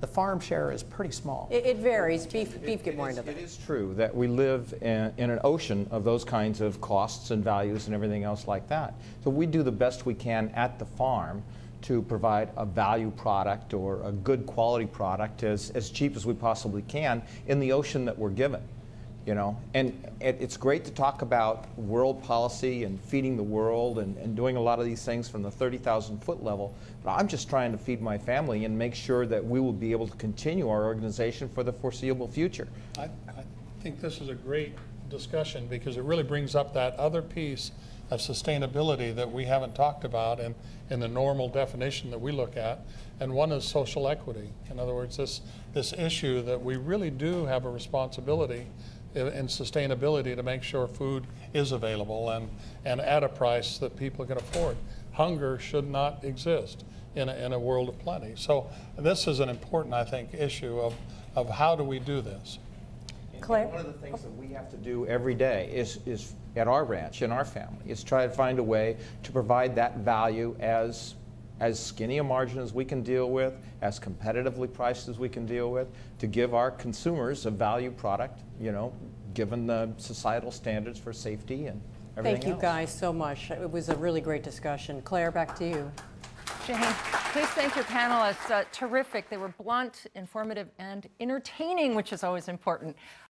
S8: the farm share is pretty small.
S4: It varies. Beef get more into that.
S9: It is true that we live in an ocean of those kinds of costs and values and everything else like that. So we do the best we can at the farm to provide a value product or a good quality product as cheap as we possibly can in the ocean that we're given. You know, and it's great to talk about world policy and feeding the world and doing a lot of these things from the 30,000-foot level. But I'm just trying to feed my family and make sure that we will be able to continue our organization for the foreseeable future.
S5: I think this is a great discussion because it really brings up that other piece of sustainability that we haven't talked about in the normal definition that we look at, and one is social equity. In other words, this issue that we really do have a responsibility in sustainability to make sure food is available and at a price that people can afford. Hunger should not exist in a world of plenty. So this is an important, I think, issue of how do we do this.
S4: Claire?
S9: One of the things that we have to do every day is at our ranch, in our family, is try to find a way to provide that value as skinny a margin as we can deal with, as competitively priced as we can deal with, to give our consumers a value product, you know, given the societal standards for safety and everything else.
S4: Thank you guys so much. It was a really great discussion. Claire, back to you.
S3: Jane, please thank your panelists. Terrific. They were blunt, informative, and entertaining, which is always important.